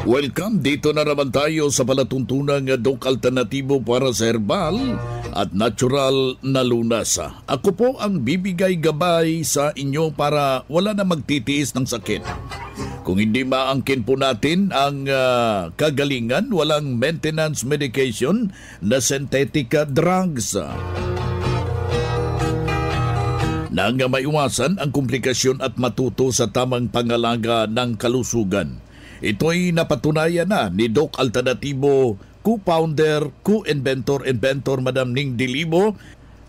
Welcome, dito na naman tayo sa palatuntunang Doc Alternatibo para sa herbal at natural na lunas. Ako po ang bibigay gabay sa inyo para wala na magtitiis ng sakit. Kung hindi maangkin po natin ang kagalingan, walang maintenance medication na synthetic drugs. Nang maiwasan ang komplikasyon at matuto sa tamang pangalaga ng kalusugan. Ito'y napatunayan na ni Doc Alternatibo, co-founder, co-inventor, Madam Ning Dilibo,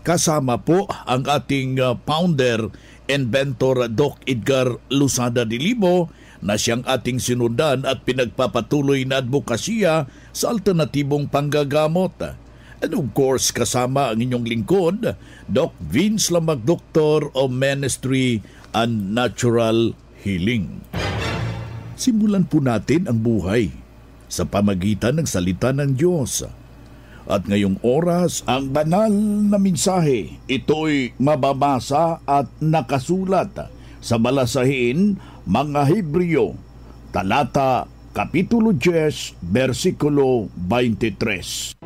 kasama po ang ating founder, inventor Doc Edgar Lusada Dilibo, na siyang ating sinundan at pinagpapatuloy na advokasya sa alternatibong panggagamot. And of course, kasama ang inyong lingkod, Doc Vince Lamag, Doctor of Ministry and Natural Healing. Simulan po natin ang buhay sa pamagitan ng salita ng Diyos. At ngayong oras, ang banal na mensahe, ito'y mababasa at nakasulat sa Malasahin, mga Hebreo, talata, kapitulo 10, versikulo 23.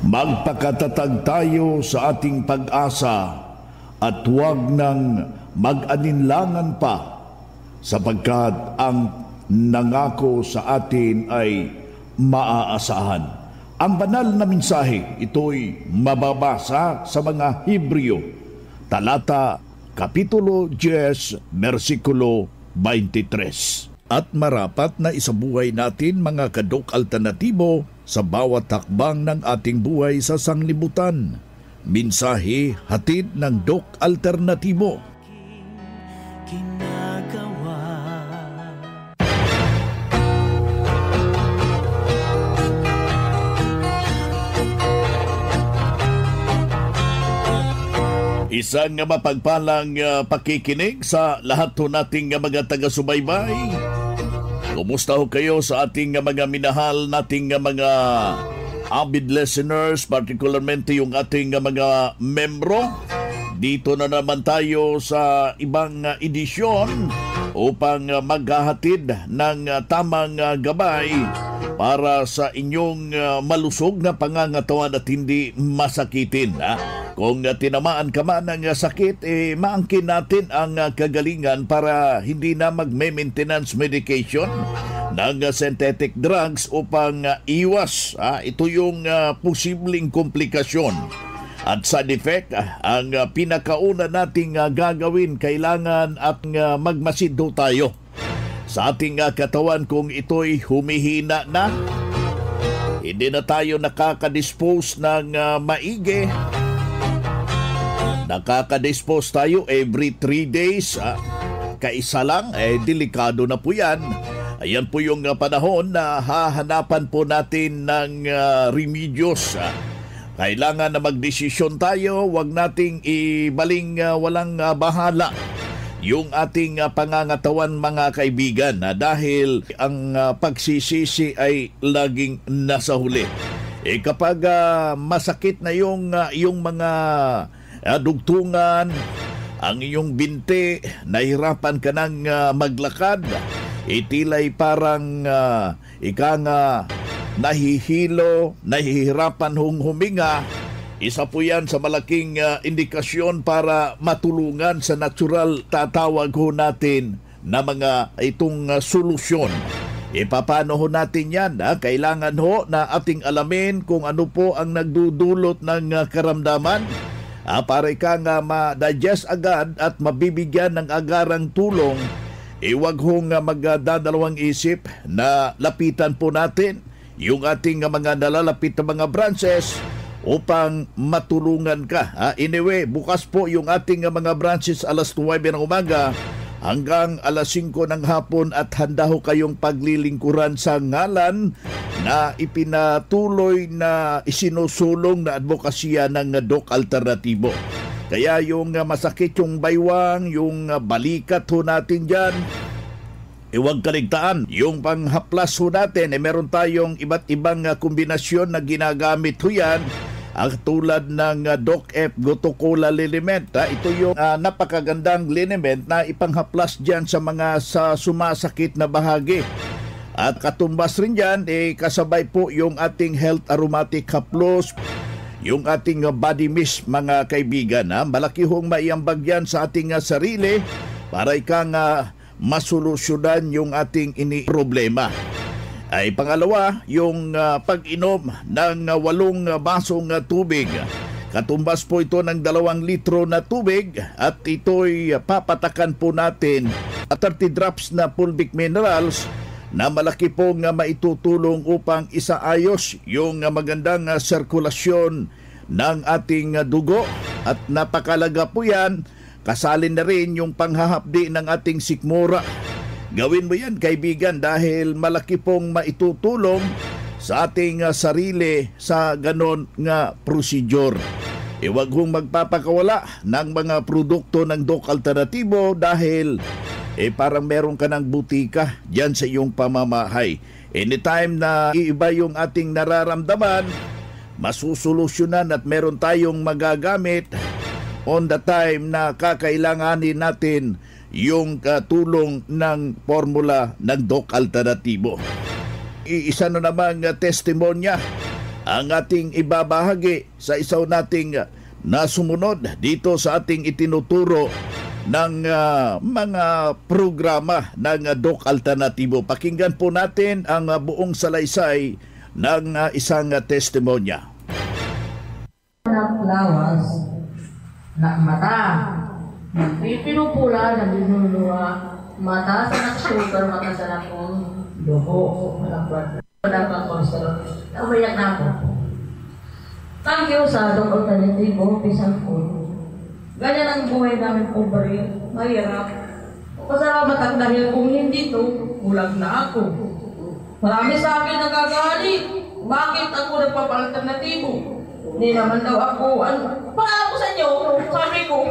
Magpakatatag tayo sa ating pag-asa at huwag nang mag-alinlangan pa sapagkat ang nangako sa atin ay maaasahan. Ang banal na mensahe, ito'y mababasa sa mga Hebreo, talata, kapitulo 10, versikulo 23. At marapat na isabuhay natin mga kadok alternatibo sa bawat takbang ng ating buhay sa sanglibutan. Mensahe hatid ng Doc Alternatibo. Isang mapagpalang pakikinig sa lahat ho nating mga taga-subaybay. Kumusta ho kayo sa ating mga minahal nating mga avid listeners, particularmente yung ating mga membro. Dito na naman tayo sa ibang edisyon upang maghahatid ng tamang gabay para sa inyong malusog na pangangatawan at hindi masakitin. Kung tinamaan ka man ng sakit, maangkin natin ang kagalingan para hindi na magme-maintenance medication ng synthetic drugs upang iwas ito yung posibleng komplikasyon. At sa defect, ang pinakauna nating gagawin, kailangan at magmasido tayo sa ating katawan kung ito'y humihina na. Hindi na tayo nakakadispose ng maigi. Nakakadispose tayo every 3 days. Kaisa lang, delikado na po yan. Ayan po yung panahon na hahanapan po natin ng remedios. Kailangan na magdesisyon tayo, wag nating ibaling walang bahala yung ating pangangatawan mga kaibigan, dahil ang pagsisisi ay laging nasa huli. Kapag masakit na yung mga dugtungan, ang iyong binti, nahirapan ka nang maglakad, itilay parang nahihilo, nahihirapan huminga. Isa po yan sa malaking indikasyon para matulungan sa natural, tatawag ho natin na mga itong solusyon. Paano ho natin yan? Kailangan ho na ating alamin kung ano po ang nagdudulot ng karamdaman para ika nga ma-digest agad at mabibigyan ng agarang tulong. Huwag hong magdadalawang isip na lapitan po natin yung ating mga nalalapit na mga branches upang matulungan ka. Anyway, bukas po yung ating mga branches alas 9 ng umaga hanggang alas 5 ng hapon at handa ho kayong paglilingkuran sa ngalan na ipinatuloy na isinusulong na advokasya ng Doc Alternatibo. Kaya yung masakit yung baywang, yung balikat ho natin dyan, huwag kaligtaan. Yung panghaplas ho natin, meron tayong iba't ibang kombinasyon na ginagamit ho yan ang tulad ng Doc F Gotocola liniment. Ito yung napakagandang liniment na ipanghaplas dyan sa mga sumasakit na bahagi. At katumbas rin dyan, kasabay po yung ating Health Aromatic Haplos, yung ating body mist, mga kaibigan. Malaki hong maiambag yan sa ating sarili para ikang masolusyonan yung ating problema. Ay pangalawa, yung pag-inom ng 8 basong tubig. Katumbas po ito ng 2 litro na tubig at ito'y papatakan po natin at 30 drops na fulvic minerals na malaki pong maitutulong upang isaayos yung magandang sirkulasyon ng ating dugo. At napakalaga po yan, kasalin na rin yung panghahapdi ng ating sikmura. Gawin mo yan, kaibigan, dahil malaki pong maitutulong sa ating sarili sa ganon nga procedure. Huwag hong magpapakawala ng mga produkto ng Doc Alternativo dahil parang meron ka ng butika dyan sa iyong pamamahay. Anytime na iiba yung ating nararamdaman, masusolusyonan at meron tayong magagamit on the time na kakailanganin natin yung tulong ng formula ng Doc Alternativo. Isa na namang testimonya ang ating ibabahagi sa isaw nating nasumunod dito sa ating itinuturo ng mga programa ng Doc Alternativo. Pakinggan po natin ang buong salaysay ng isang testimonya. Lawas na mata, pinupula na binuluwa, mata sa sugar, mata sa nakong duho, malakbat, malakbat kolesterol. Umayak na ako. Thank you sa Doc Alternativo, pisang food. Ganyan ang buhay namin po ba rin, mahirap. Pasalamat ako dahil kung hindi ito, bulag na ako. Marami sa akin nagagalit. Bakit ako nagpapa-alternatibo? Hindi naman daw ako, para ako sa inyo, sabi ko,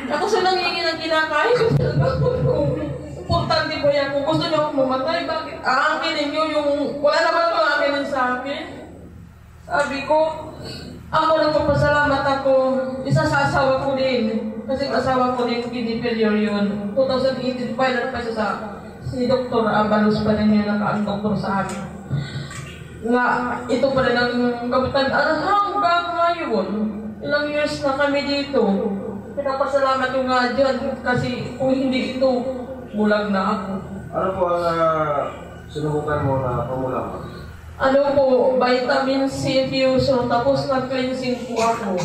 ako sa nangingi ng kinakain ko talaga. Importante po yan, kung gusto nyo akong mamatay, bakit aangkinin nyo yung, wala naman akong aangkinin sa akin. Sabi ko, ako nagpapasalamat ako, isa sa asawa ko din, kasi asawa ko din, kidney failure yun. 2018, pilot pa siya sa, si Dr. Abalos pa rin yun, ang doktor sa amin. Nga, ito pa rin ang kapitan, hanggang ngayon, ilang years na kami dito. Pinapasalamat yung nga dyan, kasi kung hindi ito, bulag na ako. Ano po ang sinubukan mo na pamula mo? Ano po, vitamin C infusion, tapos nag-cleansing po ako.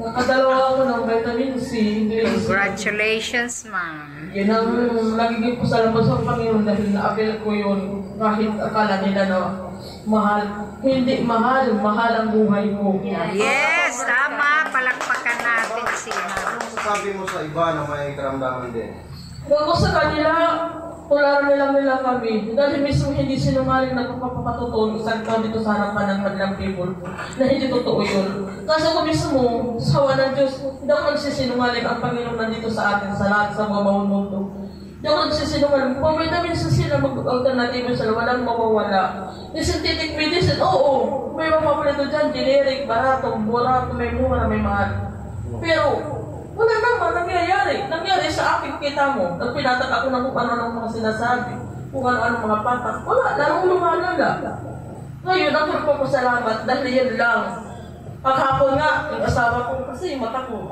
Nakadalawa ako ng vitamin C. Congratulations, ma'am. Yan ang nagiging po sa labas ng Panginoon dahil na-avail ko yun kahit akala nila na mahal. Hindi mahal, mahal ang buhay ko. Yes, tama. Palakpakan natin siya. Ano sasabi mo sa iba na may karamdaman din? Bago sa kanila, tularan nila kami. Dahil mismo hindi sinungaling nagpapapatotoo isang taon dito sa harapan ng kanilang people na hindi totoo yun. Kasi ako mismo, sawa ng Diyos, hindi ako nagsisinungaling ang Panginoon nandito sa atin, sa lahat, sa mabawang mundo. Hindi ako nagsisinungaling. Kung may namin sa sila mag-alternatibo sila, walang mawawala. Yung synthetic medicine, oo, may mapapalito dyan, generic, barato, may mura, may mahal. Pero, wala naman, nangyayari. Nangyari sa akin, kita mo. Nagpinatak ako ng kung ano ng mga sinasabi. Kung ano mga patak. Wala, larong lumalala. Ngayon, ako nagpapasalamat dahil yan lang. Paghapon nga, yung asawa ko, kasi yung mata ko,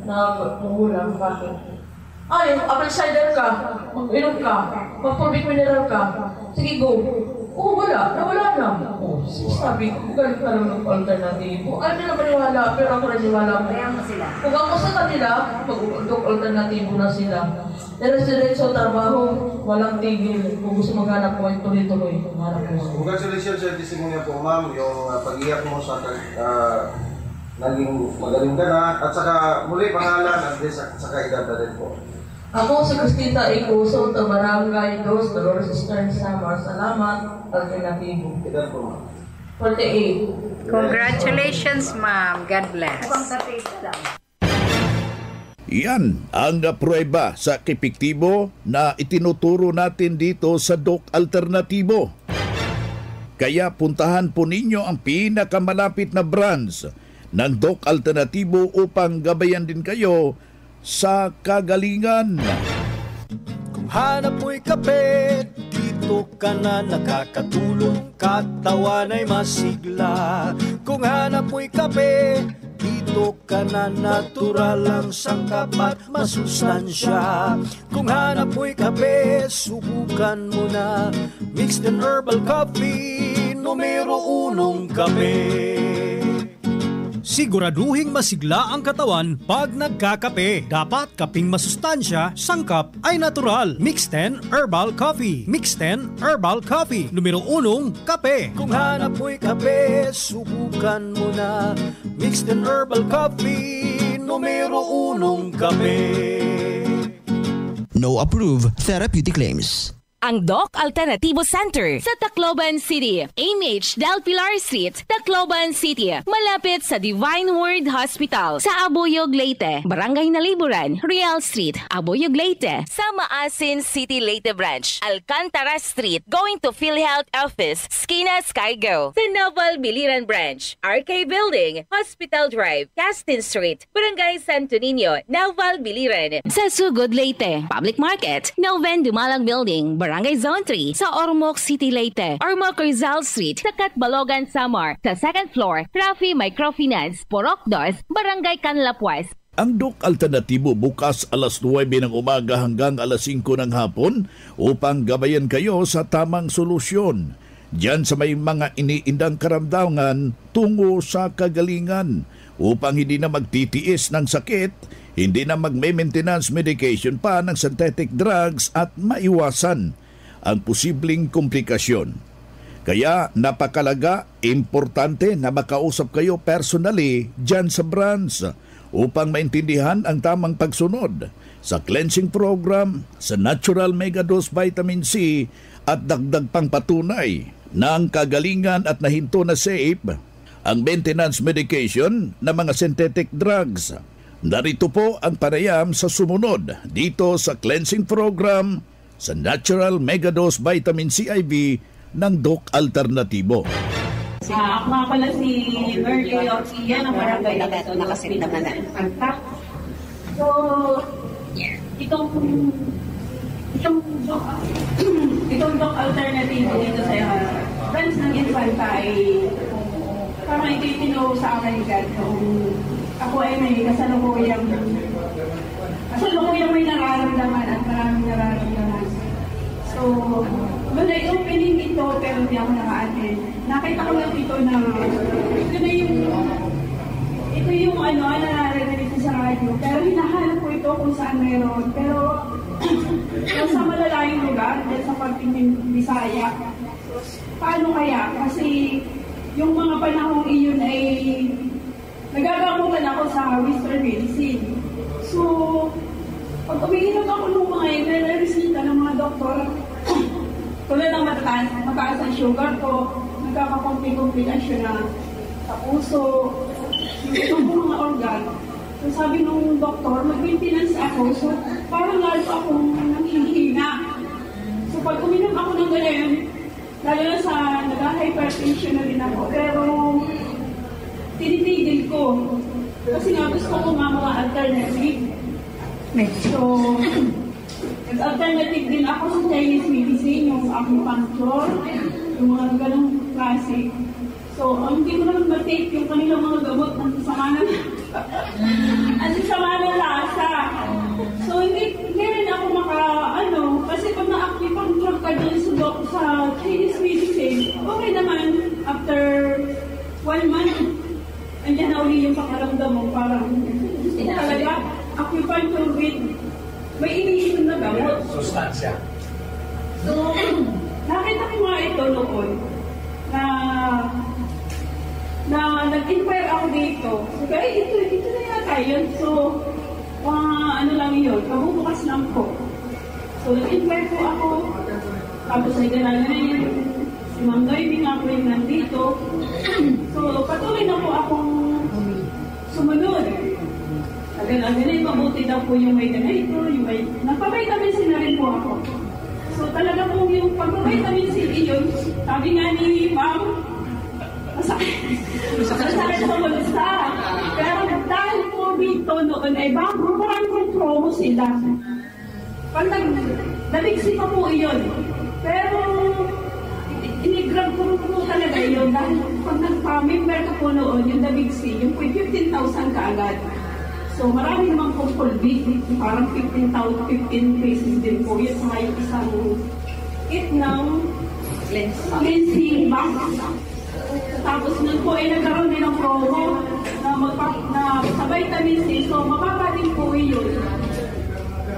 nagmugulang, bakit? Ay, apple cider ka, mag-inom ka, mag-fulvic mineral ka. Sige, go. Oo, nawala na. Oh, sabi ko, galing ka lang ng alternatibo. Ay, nila maniwala, pero ako naniwala mo. Kung ako sa kanila, mag-Doc Alternativo na sila. Diretso trabaho, walang tigil. Kung gusto maghanap ko, ay tuloy-tuloy. Congratulations sa testimonya po, ma'am. Yung pag-iyak mo sa naging magaling ka na. At saka muli pangalan at saka edad na rin po. Ako si Cristita Icoso, Tabarangay, Dos, Dolores Eastern Samar. Salamat, Alternativo. Edad po, ma'am. 48. Congratulations, ma'am. God bless. Yan ang pruweba sa epektibo na itinuturo natin dito sa Doc Alternativo. Kaya puntahan po ninyo ang pinakamalapit na branch ng Doc Alternatibo upang gabayan din kayo sa kagalingan. Kung hanap mo'y kape, dito ka na nakakatulong, katawan ay masigla. Kung hanap mo'y kape, dito ka na natural ang sangkap at masustansya. Kung hanap mo'y kape, subukan mo na mixed and herbal coffee, numero 1 kape. Siguraduhing masigla ang katawan pag nagkakape. Dapat kaping masustansya, sangkap ay natural. Mixed 10 Herbal Coffee. Mixed 10 Herbal Coffee. Numero 1, kape. Kung hanap mo'y kape, subukan mo na Mixed 10 Herbal Coffee. Numero 1, kape. No approved therapeutic claims. Ang Doc Alternativo Center sa Tacloban City, AMH Del Pilar Street, Tacloban City, malapit sa Divine Word Hospital sa Abuyog, Leyte, Barangay Naliburan, Real Street, Abuyog, Leyte, sa Maasin City, Leyte Branch, Alcantara Street, going to PhilHealth Office, Skina Skygo, sa Naval Biliran Branch, RK Building, Hospital Drive, Castin Street, Barangay Santo Niño, Naval Biliran, sa Sugod, Leyte, Public Market, Noven Dumalang Building, Barangay Zone 3 sa Ormoc City, Leyte. Ormoc Rizal Street sa Catbalogan, Samar. Sa second floor, Rafi Microfinance, Porok 2, Barangay Canlapuas. Ang Doc Alternatibo bukas alas 9 ng umaga hanggang alas 5 ng hapon upang gabayan kayo sa tamang solusyon. Diyan sa may mga iniindang karamdaman tungo sa kagalingan upang hindi na magtitiis ng sakit, hindi na magme-maintenance medication pa ng synthetic drugs at maiwasan ang posibleng komplikasyon. Kaya napakalaga, importante na makausap kayo personally dyan sa branch upang maintindihan ang tamang pagsunod sa cleansing program, sa natural megadose vitamin C at dagdag pang patunay ng kagalingan at nahinto na safe ang maintenance medication ng mga synthetic drugs. Narito po ang panayam sa sumunod dito sa cleansing program sa Natural Megadose Vitamin C IV ng Doc Alternatibo. Ako nga pala si Merly Orquilla ng Barangay Nakasit naman na. So, itong Doc Alternatibo dito sa friends ng Infanta ay parang ito yung sa akin agad kung ako ay may kasalukuyang may nararamdaman at maraming nararamdaman. So, wala yung opening ito pero hindi ako naka-attend. Nakita ko lang ito na ito yung nararinig sa radyo. Pero hinahanap ko ito kung saan meron. Pero sa malalayong lugar, dahil sa pagtingin Bisaya, paano kaya? Kasi yung mga panahong iyon ay nagagamutan ako sa Western Medicine. So, pag umiinom ako ng mga nire-resita ng mga doktor, tulad ng mataas ang sugar ko, nagkakakomplikasyon na sa puso, yung mga organ. So, sabi nung doktor, mag-maintenance ako. So, parang lalo akong nanghihina. So, pag uminom ako ng ganyan, lalo na sa nag-hypertension na rin ako. Pero, tinitigil ko. Kasi nga gusto ko mga alternative. So, nag-alternative din ako sa Chinese medicine, yung acupuncture, yung mga ganong klase. So, hindi ko naman ma-take yung kanilang mga gamot ng sama ng lasa. So, hindi rin ako kasi pag na-acupuncture ka dun sa Chinese medicine, okay naman, after 1 month, andyan na uli yung pakaramdam mo, parang talaga, acupuncture with may iniinom na gamot. Sustansya. So, nakita ko nga ito noon na nag-inquire ako dito. So, ito na yata yun. So, lang yun, kabubukas lang po. So, nag-inquire po ako. Tapos ay gano'n na yun. Si Ma'am Noemi nga po yung nandito. So, patuloy na po akong sumunod. Ganun, mabuti daw po yung may ganito, yung may... Nagpa-vitamin C na rin po ako. So talaga po yung pag-vitamin C yun, sabi nga ni Ma'am, masakit po mag-isa. Pero dahil po dito noon ay maraming promo sila. Pag nabigsi pa po yun. Pero inigrab ko po talaga yun dahil pag nagpa-member ka po noon, yung nabigsi, yung po 15,000 kaagad. So marami naman po Colby, parang 15 pesos din po. Yun sa yung isang kit ng cleansing box. Tapos nun po ay nagkaroon din ng promo na sa vitamin C. So mababa din po yun.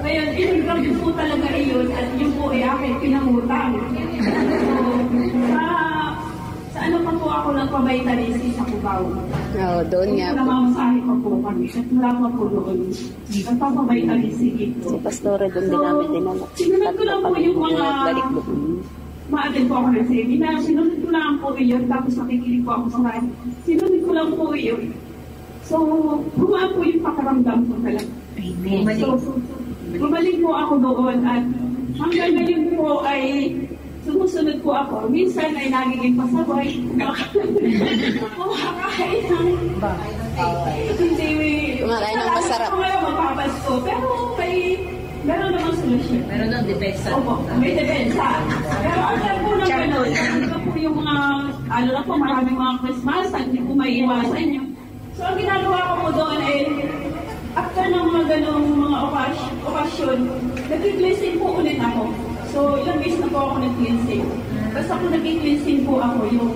Ngayon, inigrab po talaga yun at yun po ay aking pinangutang. So, sa ano pa po ako nagpa-vitamin C sa Cubao? Oo, doon nga po. Namamasahe pa po kami. At wala pa po doon. Nagpapa-vitamin C dito. Si Pastore doon din namin dinala. Sinunod ko lang po yung mga balik doon. ma-attend po ako ng seminar. Sinunod ko lang po yun. Tapos nakikinig po ako sa kanya. Sinunod ko lang po yun. So, gumaan po yung pakaramdam ko talaga. Amen. So, bumalik po ako doon at hanggang ngayon po ay sumusunod po ako. Minsan ay nagiging pasaway. Kumakain ng Kumakain ng masarap. Ngayon magpapasko. Pero meron namang solusyon. Meron ng depensa. Opo, may depensa. Pero ang po ng gano'n, ito po yung mga, ano na po, maraming mga Christmas at hindi po may iwasan nyo. So, ang ginagawa ko po doon ay, after ng mga gano'ng mga okasyon, nag-cleansing po ulit ako. So, ilang beses na po ako nag-cleansing. Basta po nag-cleansing po ako yung,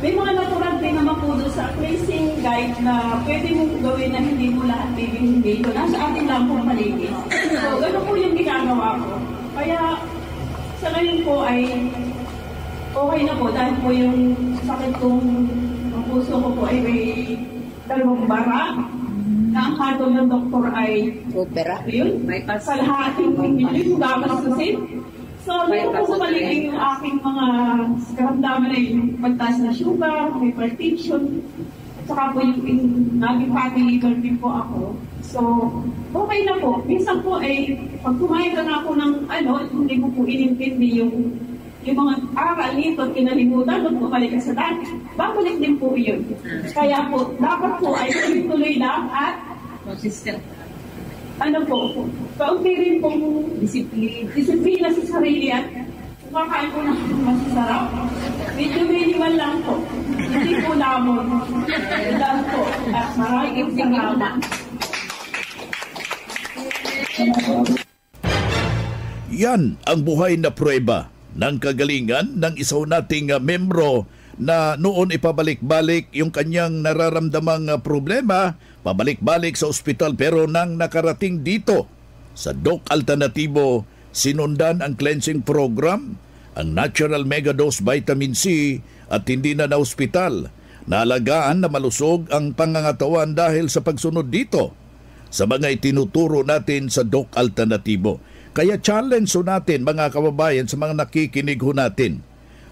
may mga natural din naman po doon sa cleansing guide na pwede mo gawin na hindi mo lahat hindi. Nasa atin lang po paligid. So, gano'n po yung ginagawa ko. Kaya, sa ngayon po ay okay na po dahil po yung sakit kong ang puso ko po ay may dalawang bara na ang hatol ng doktor ay Opera. yun, kalahating yung gagastusin. So, dito po sa paligid yung aking mga karamdaman ay yung pagtaas na sugar, hypertension, at saka po yung naging fatty liver din po ako. So, okay na po. Minsan po ay, pag kumain ka na po ng hindi ko po inintindi yung mga aral nito, kinalimutan, nung bumalik ka sa dati, babalik din po yun. Kaya po, dapat po ay tuloy lang at consistent. Kaunti rin pong disiplina sa sarili at kumakain po ng masasarap. Medyo minimal lang po. Hindi po lamon. Lang po. At maraming salamat. Yan ang buhay na prueba ng kagalingan ng isaw nating membro na noon ipabalik-balik yung kanyang nararamdamang problema, pabalik-balik sa ospital pero nang nakarating dito sa Doc Alternativo, sinundan ang cleansing program, ang natural megadose vitamin C at hindi na ospital. Naalagaan na malusog ang pangangatawan dahil sa pagsunod dito sa mga itinuturo natin sa Doc Alternativo. Kaya challenge natin mga kababayan sa mga nakikinig natin.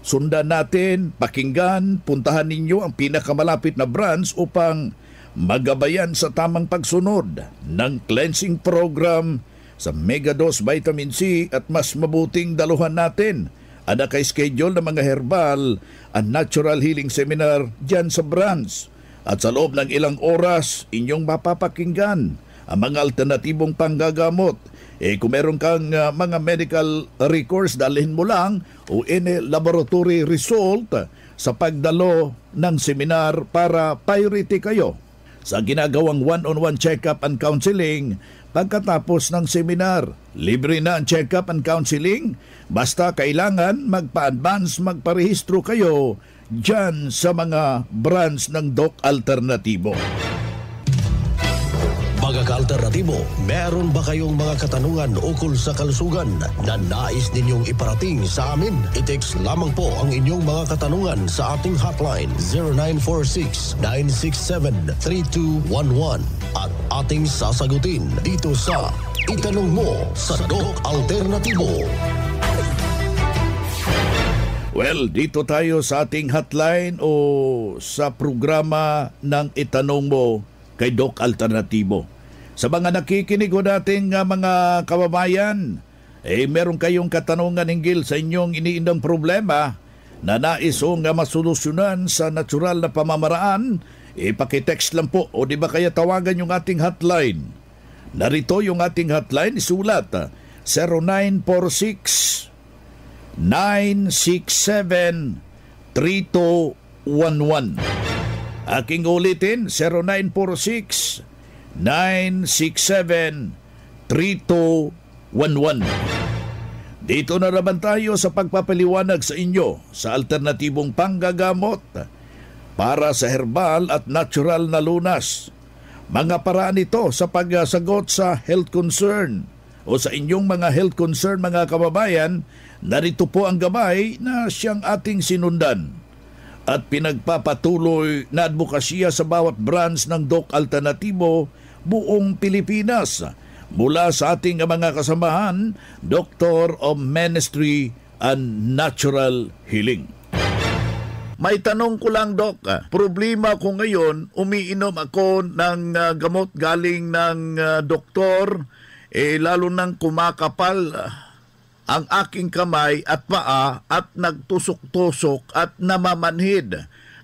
Sundan natin, pakinggan, puntahan ninyo ang pinakamalapit na branch upang magabayan sa tamang pagsunod ng cleansing program sa Megadose Vitamin C at mas mabuting daluhan natin ang naka-schedule ng mga herbal at natural healing seminar dyan sa branch. At sa loob ng ilang oras, inyong mapapakinggan ang mga alternatibong panggagamot. Kung meron kang mga medical records, dalhin mo lang o any laboratory result sa pagdalo ng seminar para priority kayo sa ginagawang one-on-one check-up and counseling pagkatapos ng seminar. Libre na ang check-up and counseling, basta kailangan magpa-advance, magparehistro kayo dyan sa mga branch ng Doc Alternativo. Mga ka-alternatibo, meron ba kayong mga katanungan ukol sa kalusugan na nais ninyong iparating sa amin? I-text lamang po ang inyong mga katanungan sa ating hotline 0946-967-3211 at ating sasagutin dito sa Itanong Mo sa Doc Alternativo. Well, dito tayo sa ating hotline o sa programa ng Itanong Mo kay Doc Alternativo. Sa mga nakikinig nating mga kababayan, meron kayong katanungan hinggil sa inyong iniindang problema na nais nga masolusyonan sa natural na pamamaraan, pakitext lang po o di ba kaya tawagan yung ating hotline. Narito yung ating hotline, isulat 0946 967 3211. Aking ulitin, 0946 967 3211. Dito na naman tayo sa pagpapaliwanag sa inyo sa alternatibong panggagamot para sa herbal at natural na lunas. Mga paraan ito sa pagsagot sa health concern o sa inyong mga health concern mga kababayan. Narito po ang gabay na siyang ating sinundan at pinagpapatuloy na advokasya sa bawat branch ng Doc Alternatibo buong Pilipinas. Mula sa ating mga kasamahan, Doctor of Ministry and Natural Healing. May tanong ko lang, Doc. Problema ko ngayon, umiinom ako ng gamot galing ng doktor, lalo nang kumakapal ang aking kamay at paa at nagtusok-tusok at namamanhid.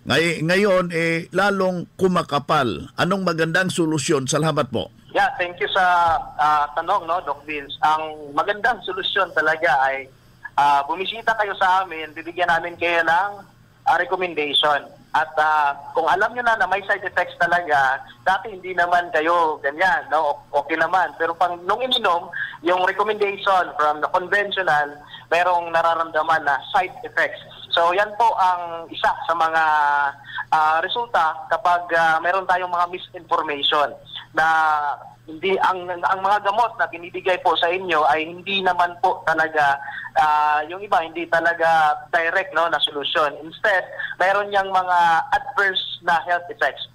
Ngayon, lalong kumakapal. Anong magandang solusyon? Salamat po. Yeah, thank you sa tanong, no, Doc Vince. Ang magandang solusyon talaga ay bumisita kayo sa amin, bibigyan namin kayo ng recommendation. At kung alam nyo na may side effects talaga, dati hindi naman kayo ganyan, no? Okay naman. Pero nung ininom, yung recommendation from the conventional, merong nararamdaman na side effects. So yan po ang isa sa mga resulta kapag meron tayong mga misinformation na hindi ang mga gamot na binibigay po sa inyo ay hindi naman po talaga yung iba hindi talaga direct, no, na solusyon. Instead, meron yang mga adverse na health effects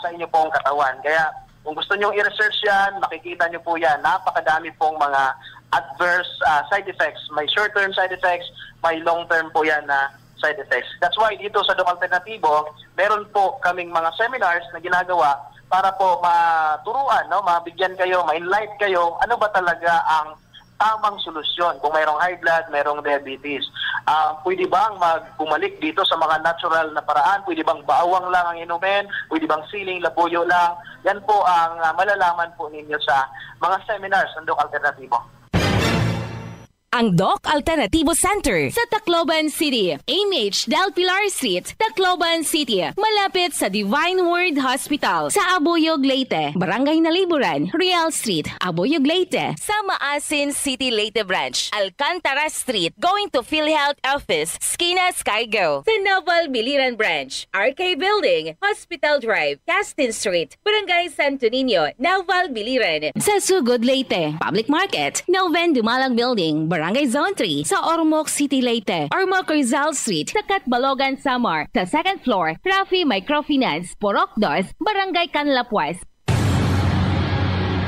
sa inyo pong katawan. Kaya kung gusto niyo i-research yan, makikita niyo po yan. Napakadami pong mga adverse side effects. May short-term side effects, may long-term po yan na side effects. That's why dito sa Doc Alternatibo, meron po kaming mga seminars na ginagawa para po maturuan, no, mabigyan kayo, ma-enlight kayo, ano ba talaga ang tamang solusyon kung mayroong high blood, mayroong diabetes. Pwede bang bumalik dito sa mga natural na paraan? Pwede bang bawang lang ang inumin? Pwede bang siling, labuyo lang? Yan po ang malalaman po ninyo sa mga seminars ng Doc Alternatibo. Ang Doc Alternativo Center sa Tacloban City, AMH Del Pilar Street, Tacloban City, malapit sa Divine Word Hospital sa Abuyog, Leyte, Barangay Naliburan, Real Street, Abuyog, Leyte, sa Maasin City, Leyte Branch, Alcantara Street, going to PhilHealth Office, Skina Skygo, sa Naval Biliran Branch, RK Building, Hospital Drive, Castin Street, Barangay Santo Niño, Naval Biliran, sa Sugod, Leyte, Public Market, Noven Dumalang Building, Barangay Zone 3 sa Ormoc City, Leyte. Ormoc Rizal Street sa Catbalogan, Samar. Sa second floor, Rafi Microfinance, Porok 2, Barangay Canlapuas.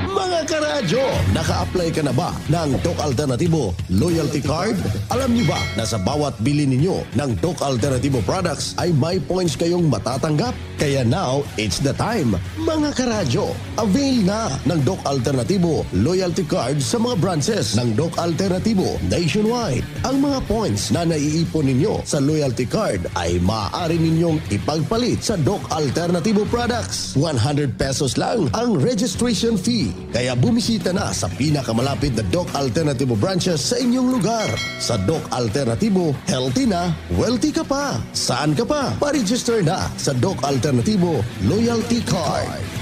Mga karadyo, naka-apply ka na ba ng Doc Alternatibo Loyalty Card? Alam niyo ba na sa bawat bili ninyo ng Doc Alternatibo products ay may points kayong matatanggap? Kaya now, it's the time. Mga karadyo, avail na ng Doc Alternatibo Loyalty Card sa mga branches ng Doc Alternatibo nationwide. Ang mga points na naiipon ninyo sa Loyalty Card ay maaari ninyong ipagpalit sa Doc Alternatibo products. 100 pesos lang ang registration fee. Kaya bumisita na sa pinakamalapit na Doc Alternatibo branches sa inyong lugar. Sa Doc Alternatibo, healthy na, wealthy ka pa. Saan ka pa? Pa-register na sa Doc Alternatibo Loyalty Card.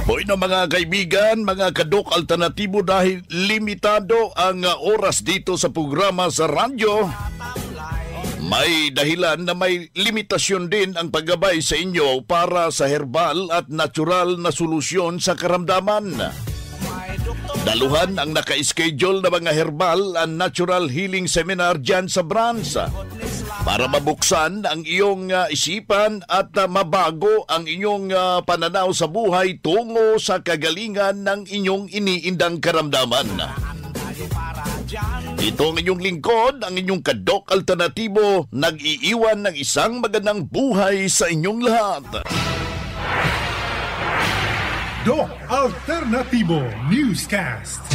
Bueno mga kaibigan, mga ka-Doc Alternatibo, dahil limitado ang oras dito sa programa sa radyo, may dahilan na may limitasyon din ang paggabay sa inyo para sa herbal at natural na solusyon sa karamdaman. Daluhan ang naka-schedule na mga herbal and natural healing seminar dyan sa branch para mabuksan ang iyong isipan at mabago ang inyong pananaw sa buhay tungo sa kagalingan ng inyong iniindang karamdaman. Ito ang inyong lingkod, ang inyong Kadok Alternatibo, nag-iiwan ng isang magandang buhay sa inyong lahat. Doc Alternativo Newscast.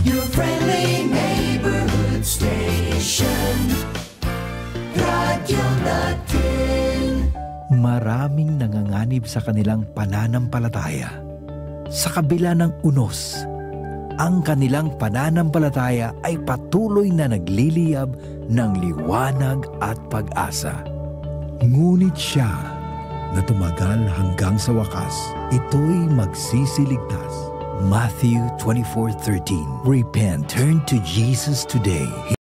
Your friendly neighborhood station. Radyo Natin. Maraming nanganganib sa kanilang pananampalataya. Sa kabila ng unos, ang kanilang pananampalataya ay patuloy na nagliliyab ng liwanag at pag-asa. Ngunit siya na tumagal hanggang sa wakas, ito'y magsisiligtas. Matthew 24:13. Repent, turn to Jesus today.